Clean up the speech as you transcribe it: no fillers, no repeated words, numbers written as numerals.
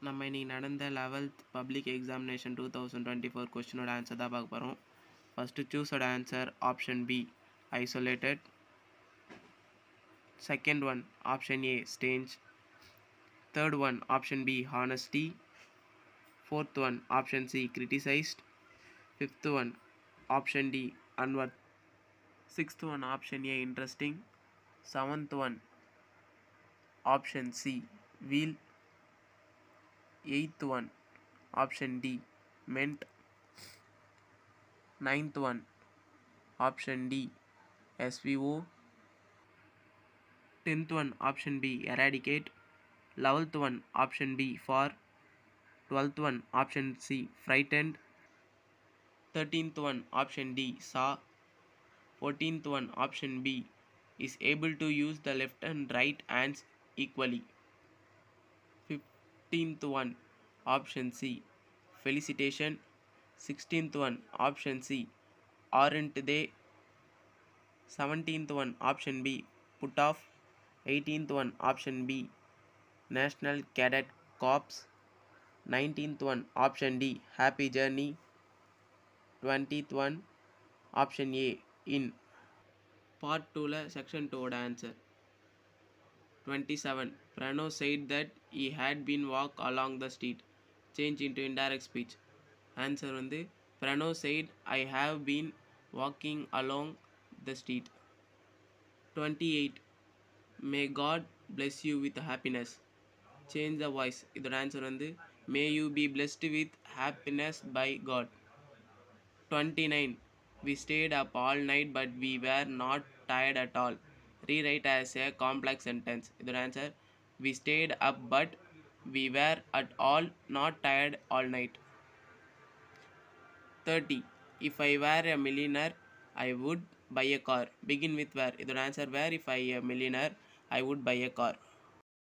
நம்ம இன்னைக்கு நடந்த 11th பப்ளிக் எக்ஸாமினேஷன் 2024 கொஸ்டினோட ஆன்சர் தான் பார்க்க போகிறோம். ஃபஸ்ட்டு சூஸோட answer option B isolated. Second one option A strange. Third one option B honesty. Fourth one option C criticised. Fifth one option D unworth. Sixth one option A interesting. Seventh one option C wheel. Eighth one option D mend. Ninth one option D SVO. 10th one option B eradicate. 11th one option B for. 12th one option C frightened. 13th one option D saw. 14th one option B is able to use the left and right hands equally. 15th one option C felicitation. 16th one option C aren't they. 17th one option B put off. 18th one option B National Cadet Corps. 19th one option D happy journey. 20th one option A in. Part 2 section 2 answer. 27 Prano said that he had been walk along the street. Change into indirect speech. Answer வந்து Prano said I have been walking along the street. 28 May God bless you with happiness. Change the voice. இதோட answer வந்து May you be blessed with happiness by God. 29 We stayed up all night but we were not tired at all. Rewrite as a complex sentence. இதோட answer We stayed up but we were at all not tired all night. 30 If I were a millionaire I would buy a car. Begin with where. இதோட answer where if I a millionaire I would buy a car.